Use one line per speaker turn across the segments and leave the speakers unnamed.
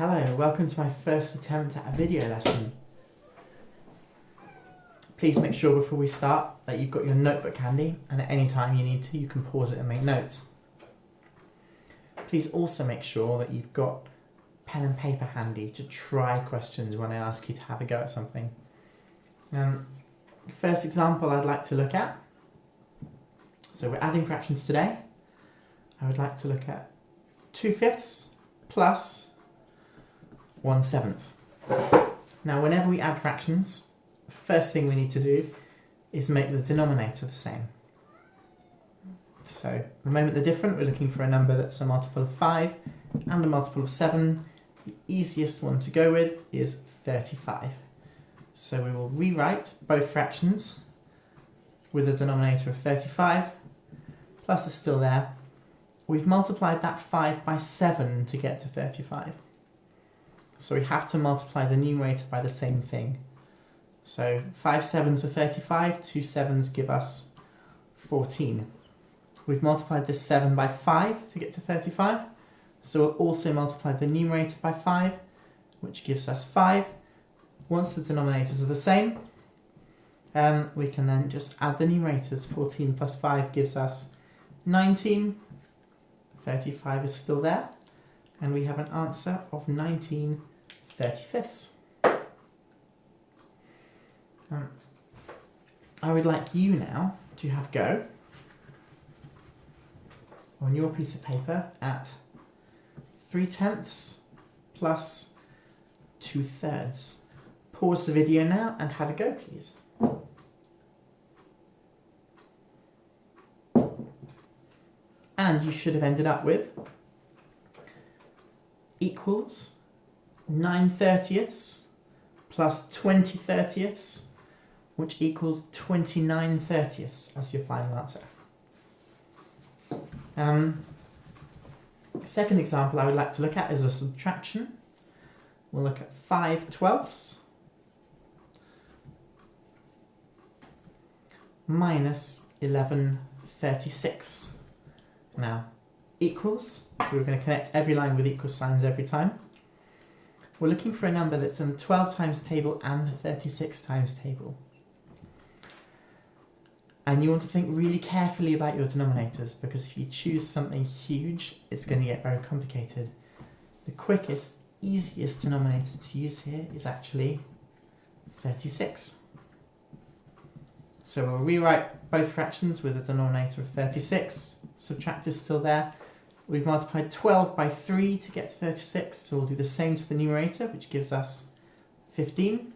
Hello, welcome to my first attempt at a video lesson. Please make sure before we start that you've got your notebook handy, and at any time you need to, you can pause it and make notes. Please also make sure that you've got pen and paper handy to try questions when I ask you to have a go at something. First example I'd like to look at, so we're adding fractions today. I would like to look at 2/5 plus 1/7. Now whenever we add fractions, the first thing we need to do is make the denominator the same. So the moment they're different, we're looking for a number that's a multiple of 5 and a multiple of 7. The easiest one to go with is 35. So we will rewrite both fractions with a denominator of 35. Plus is still there. We've multiplied that 5 by 7 to get to 35. So we have to multiply the numerator by the same thing. So 5 7s are 35, 2 7s give us 14. We've multiplied this 7 by 5 to get to 35. So we'll also multiply the numerator by 5, which gives us 5. Once the denominators are the same, we can then just add the numerators. 14 plus 5 gives us 19. 35 is still there. And we have an answer of 19/35. I would like you now to have a go on your piece of paper at 3/10 plus 2/3. Pause the video now and have a go, please. And you should have ended up with equals 9/30 plus 20/30, which equals 29/30 as your final answer. Second example I would like to look at is a subtraction. We'll look at 5/12 minus 11/36. Now, equals, we're going to connect every line with equal signs every time. We're looking for a number that's in the 12 times table and the 36 times table. And you want to think really carefully about your denominators, because if you choose something huge, it's going to get very complicated. The quickest, easiest denominator to use here is actually 36. So we'll rewrite both fractions with a denominator of 36. Subtract is still there. We've multiplied 12 by 3 to get to 36, so we'll do the same to the numerator, which gives us 15.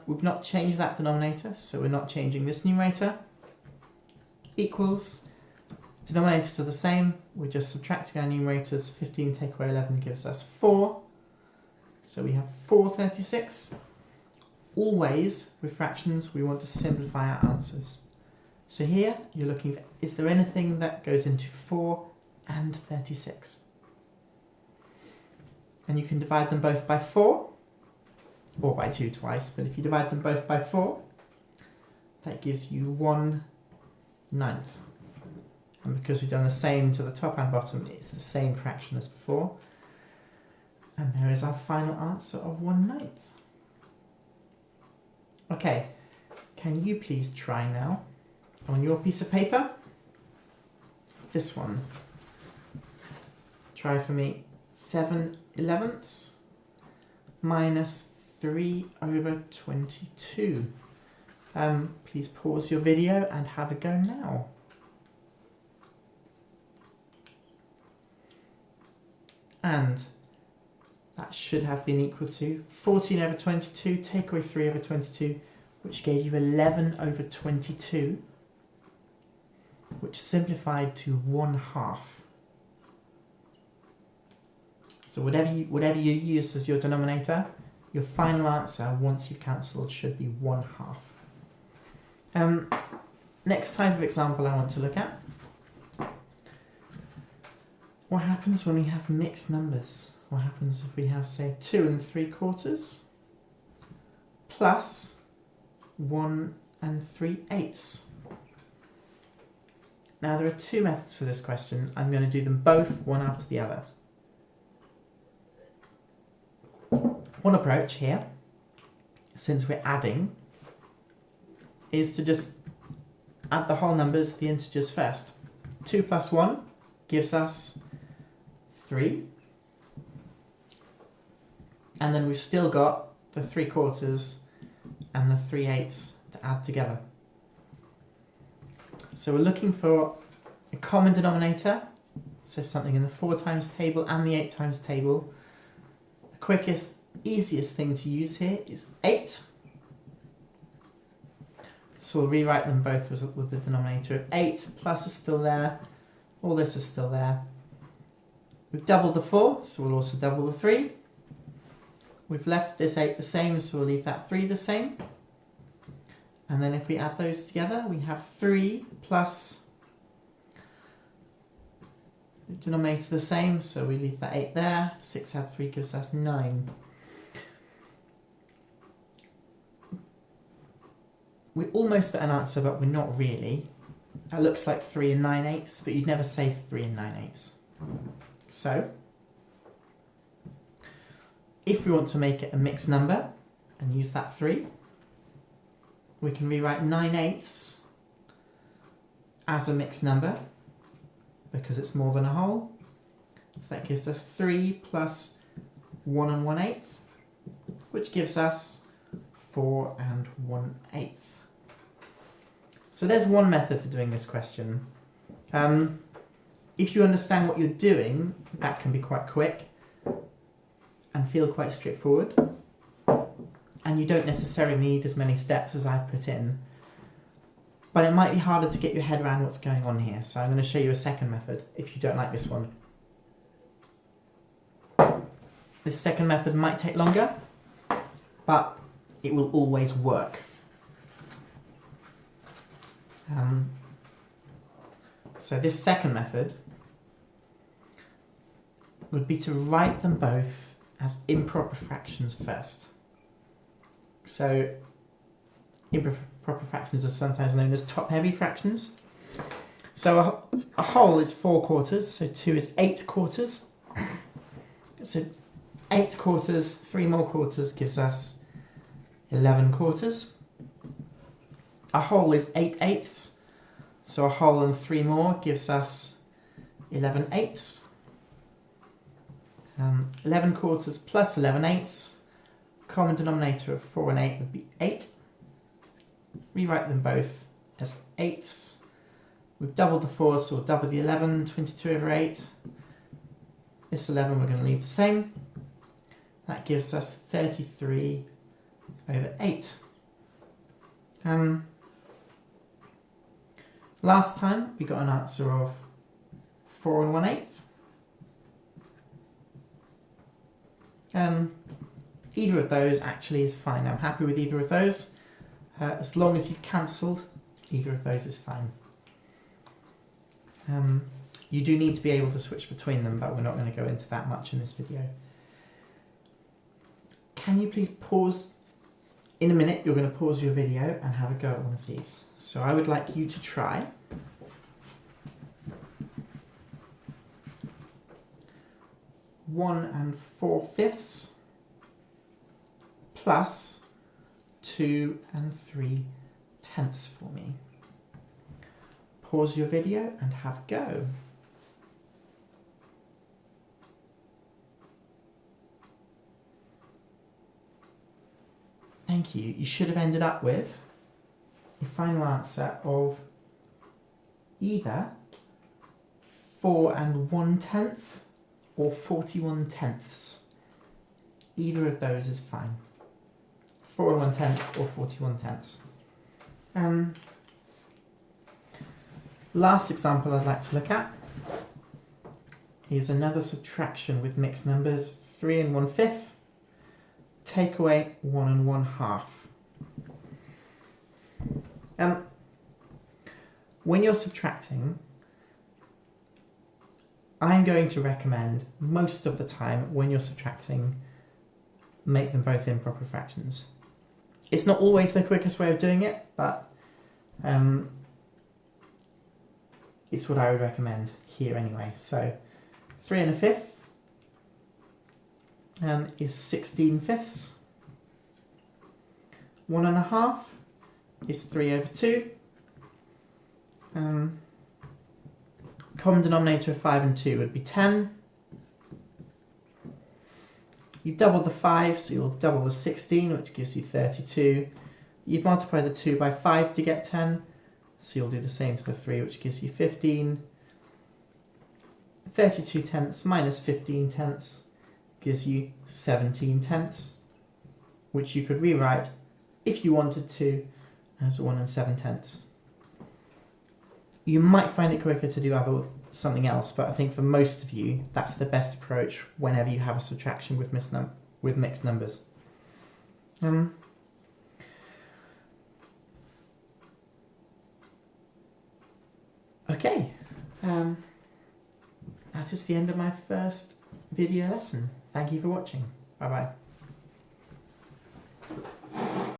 We've not changed that denominator, so we're not changing this numerator. Equals, denominators are the same, we're just subtracting our numerators. 15 take away 11 gives us 4. So we have 4/36. Always, with fractions, we want to simplify our answers. So here, you're looking for, is there anything that goes into 4 and 36? And you can divide them both by 4, or by 2 twice, but if you divide them both by 4, that gives you 1/9. And because we've done the same to the top and bottom, it's the same fraction as before. And there is our final answer of 1/9. Okay, can you please try now on your piece of paper? This one. Try for me 7/11 minus 3/22. Please pause your video and have a go now. And that should have been equal to 14/22, take away 3/22, which gave you 11/22, which simplified to 1/2. So whatever you use as your denominator, your final answer, once you've cancelled, should be 1/2. Next type of example I want to look at. What happens when we have mixed numbers? What happens if we have, say, 2 3/4 plus 1 3/8? Now there are two methods for this question. I'm going to do them both one after the other. One approach here, since we're adding, is to just add the whole numbers to the integers first. 2 plus 1 gives us 3. And then we've still got the 3/4 and the 3/8 to add together. So we're looking for a common denominator, so something in the 4 times table and the 8 times table. The quickest, easiest thing to use here is 8. So we'll rewrite them both with the denominator of 8. Plus is still there. All this is still there. We've doubled the 4, so we'll also double the 3. We've left this 8 the same, so we'll leave that 3 the same. And then if we add those together, we have 3 plus the denominator the same, so we leave that 8 there. 6 add 3 gives us 9. We almost get an answer, but we're not really. That looks like 3 and 9/8, but you'd never say 3 and 9/8. So, if we want to make it a mixed number and use that 3, we can rewrite 9/8 as a mixed number because it's more than a whole. So that gives us 3 plus 1 and 1/8, which gives us 4 and 1/8. So there's one method for doing this question. If you understand what you're doing, that can be quite quick and feel quite straightforward. And you don't necessarily need as many steps as I've put in. But it might be harder to get your head around what's going on here. So I'm going to show you a second method if you don't like this one. This second method might take longer, but it will always work. So this second method would be to write them both as improper fractions first. So improper fractions are sometimes known as top-heavy fractions. So a whole is 4/4, so 2 is 8/4. So 8/4, 3 more quarters gives us 11/4. A whole is 8/8, so a whole and 3 more gives us 11/8. 11/4 plus 11/8, common denominator of 4 and 8 would be 8. Rewrite them both as 8ths. We've doubled the 4, so we'll double the 11, 22/8. This 11 we're going to leave the same. That gives us 33/8. Last time we got an answer of 4 and 1/8. Either of those actually is fine. I'm happy with either of those. As long as you've cancelled, either of those is fine. You do need to be able to switch between them, but we're not going to go into that much in this video. Can you please pause? In a minute, you're going to pause your video and have a go at one of these. So I would like you to try 1 4/5 plus 2 3/10 for me. Pause your video and have a go. Thank you. You should have ended up with a final answer of either 4 1/10 or 41/10. Either of those is fine. 4 1/10 or 41/10. Last example I'd like to look at is another subtraction with mixed numbers, 3 1/5. Take away 1 1/2. When you're subtracting, I'm going to recommend most of the time when you're subtracting, make them both improper fractions. It's not always the quickest way of doing it, but it's what I would recommend here anyway. So 3 1/5 is 16/5. 1.5 is 3/2. Common denominator of 5 and 2 would be 10. You doubled the 5, so you'll double the 16, which gives you 32. You've multiplied the 2 by 5 to get 10, so you'll do the same to the 3, which gives you 15. 32 tenths minus 15 tenths gives you 17 tenths, which you could rewrite, if you wanted to, as 1 7/10. You might find it quicker to do something else, but I think for most of you, that's the best approach whenever you have a subtraction with mixed numbers. Okay, that is the end of my first video lesson. Thank you for watching. Bye bye.